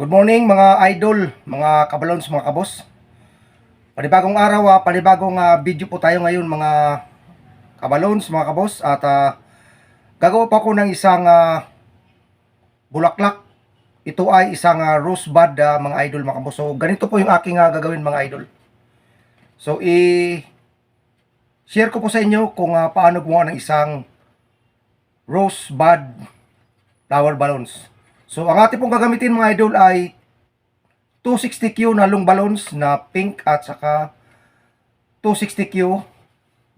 Good morning mga idol, mga kabalons, mga kabos. Panibagong araw, panibagong video po tayo ngayon mga kabalons, mga kabos. At gagawa pa ako ng isang bulaklak. Ito ay isang rose bud mga idol, mga kabos. So ganito po yung aking gagawin mga idol. So share ko po sa inyo kung paano gumawa ng isang rose bud flower balloons. So, ang ating pong gagamitin mga idol ay 260Q na long balloons na pink at saka 260Q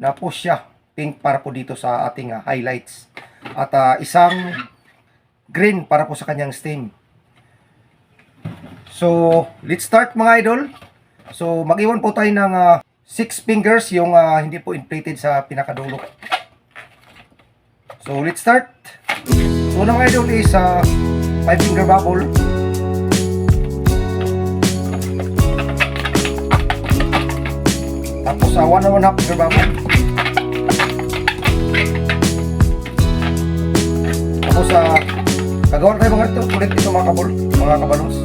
na fuchsia pink para po dito sa ating highlights. At isang green para po sa kanyang stem. So, let's start mga idol. So, mag-iwan po tayo ng 6 fingers yung hindi po inflated sa pinakadulo. So, let's start. So, mga idol is 5 finger bubble. Tapos 1 and 1/2 finger bubble. Tapos gagawin tayo mga ito ulit ito mga kabalons.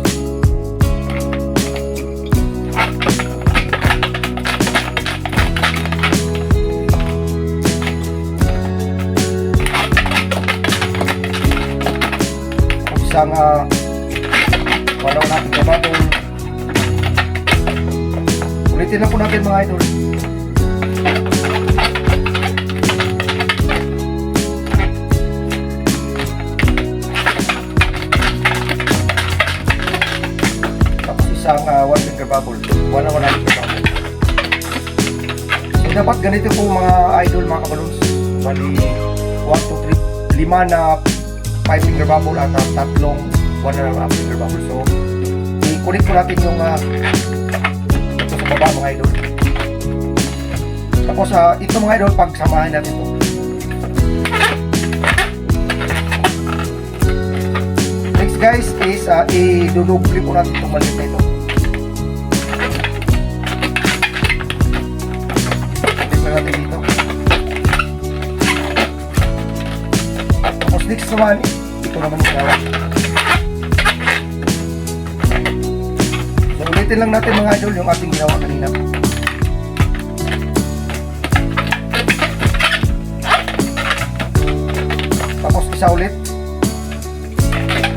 Isang walaw natin kabato. Ulitin lang po natin mga idol. Tapos isang 1 finger bubble. Wala natin bubble. So dapat ganito po mga idol, mga kabalons. Bali 1, 2, 3, 5 na 5 finger bubble at tatlong 1 and 1/2 finger bubble. So, i-connect po natin yung ito sa baba mga idol. Tapos, ito mga idol, pagsamahin natin ito. Next guys is, i-dudubli po natin itong maliit na ito. Tignan natin dito. Tapos next naman, ito naman yung gawa. So ulitin lang natin mga idol yung ating ginawa kanina. Tapos isa ulit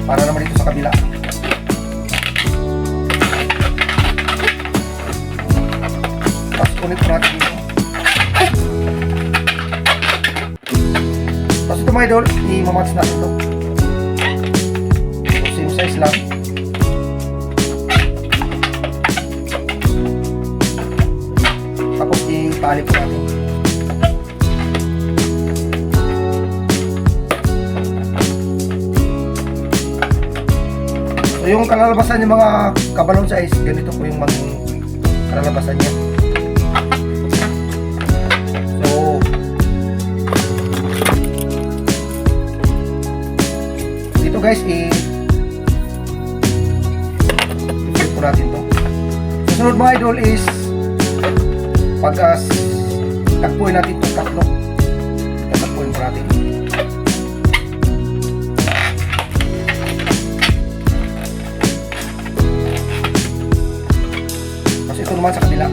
para naman dito sa kabila. Tapos ulit po natin dito. Tapos ito mga idol, i-match natin ito. So same size lang. Tapos i-tali po natin. So yung kalalabasan ng mga kabalon size, ganito po yung maging kalalabasan niya. So dito guys, i-flip po natin to. Susunod mga idol is pag takpuin natin itong tatlo, takpuin po natin. Tapos ito naman sa kabila.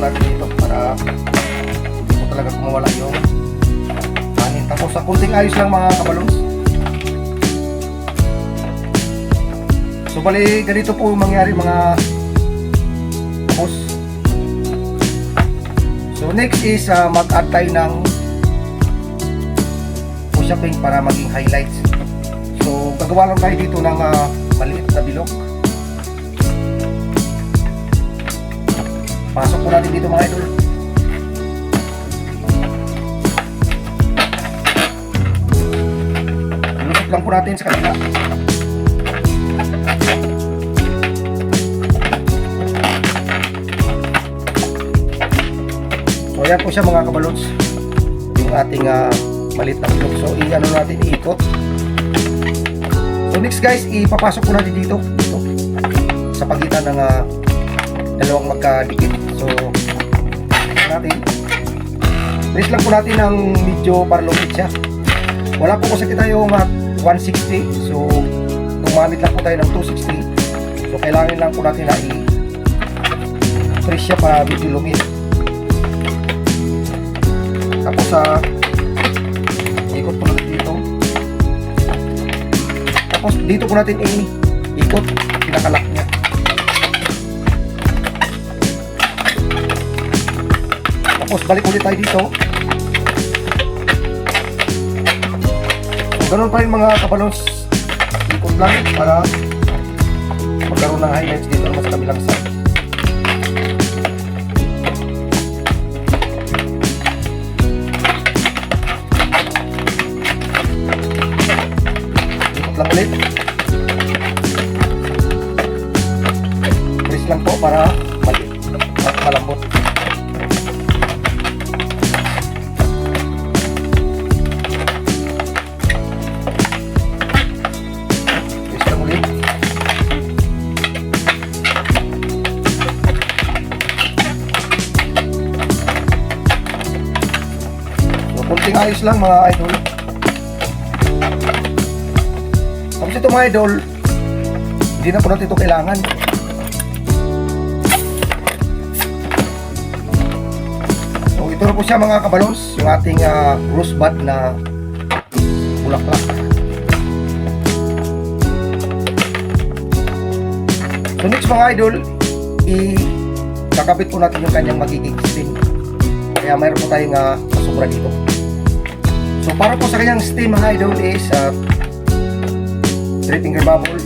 Dito para hindi po talaga kumawala yung hangin. Tapos sa kunting ayos lang mga kabalons. So bali ganito po mangyari mga kapos. So next is mag-add tayo ng fuchsia pink para maging highlights. So gagawa lang tayo dito ng maliit na bilog. Pasok po natin dito mga idol. Lusot lang po natin sa kanila. So yan po siya mga kabalons, yung ating maliit na bilog. So i-ano natin, iikot. So next guys, ipapasok po natin dito sa pagitan ng dalawang magkadikit. So natin, press lang po natin ng medyo paralumit siya. Wala po kasi tayong 160, so gumamit lang po tayo ng 260. So kailangan lang po natin na i-press siya para medyo lumit. Tapos ikot po natin dito. Tapos dito po natin ikot pinakalak niya. Tapos balik ulit tayo dito. So ganun pa rin mga kabalons, ikot lang para magkaroon ng highlights dito naman sa kabilang side. Lang ulit. Press lang po para malambot. Press lang ulit. So, kunting ayos lang mga idol. Tapos ito mga idol, hindi na po natin ito kailangan. So ito na po siya mga kabalons, yung ating rosebud na bulaklak. So next mga idol, kakabit po natin yung kanyang magiging stem. Kaya mayroon po tayong masubra dito. So para po sa kanyang stem mga idol is 3 finger bubble.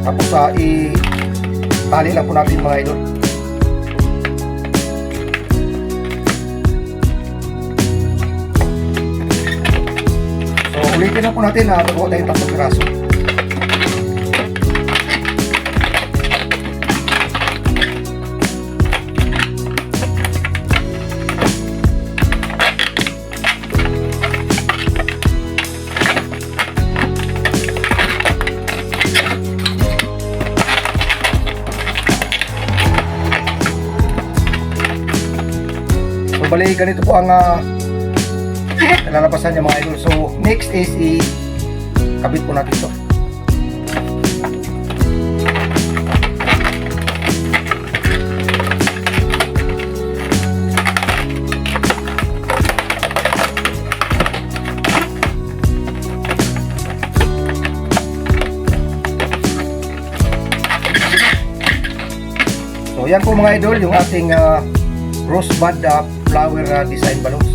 Tapos i-tali lang po natin mga idol. So ulitin na po natin na magawa tayong 3 piraso. So bali ganito po ang nalalabasan niya mga idol. So next is kabit po natin ito. So yan po mga idol, yung ating rosebud flower design balloons.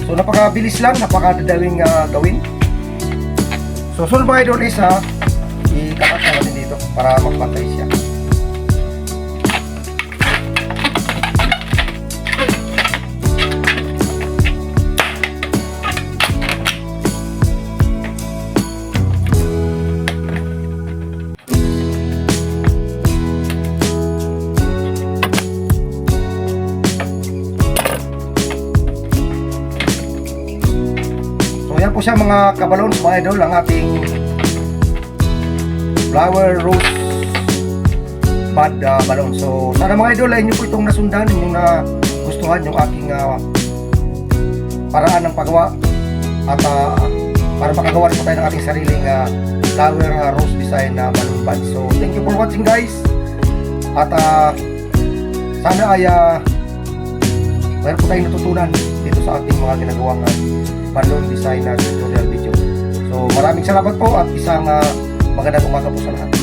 So napakabilis lang, napakadadaling gawin. So sunod mga idol is ikakat natin dito para magpantay siya. Yan po siya mga kabalons, mga idol, ang ating flower rose bud balloon. So sana mga idol ay inyo po itong nasundan, inyong nagustuhan yung aking paraan ng paggawa at para makagawa rin po tayo ng ating sariling flower rose design na balloon bud. So thank you for watching guys, at sana ay mayroon po tayong natutunan dito sa ating mga ginagawang balloon design na tutorial video. So maraming salamat po at isang magandang umaga po sa lahat.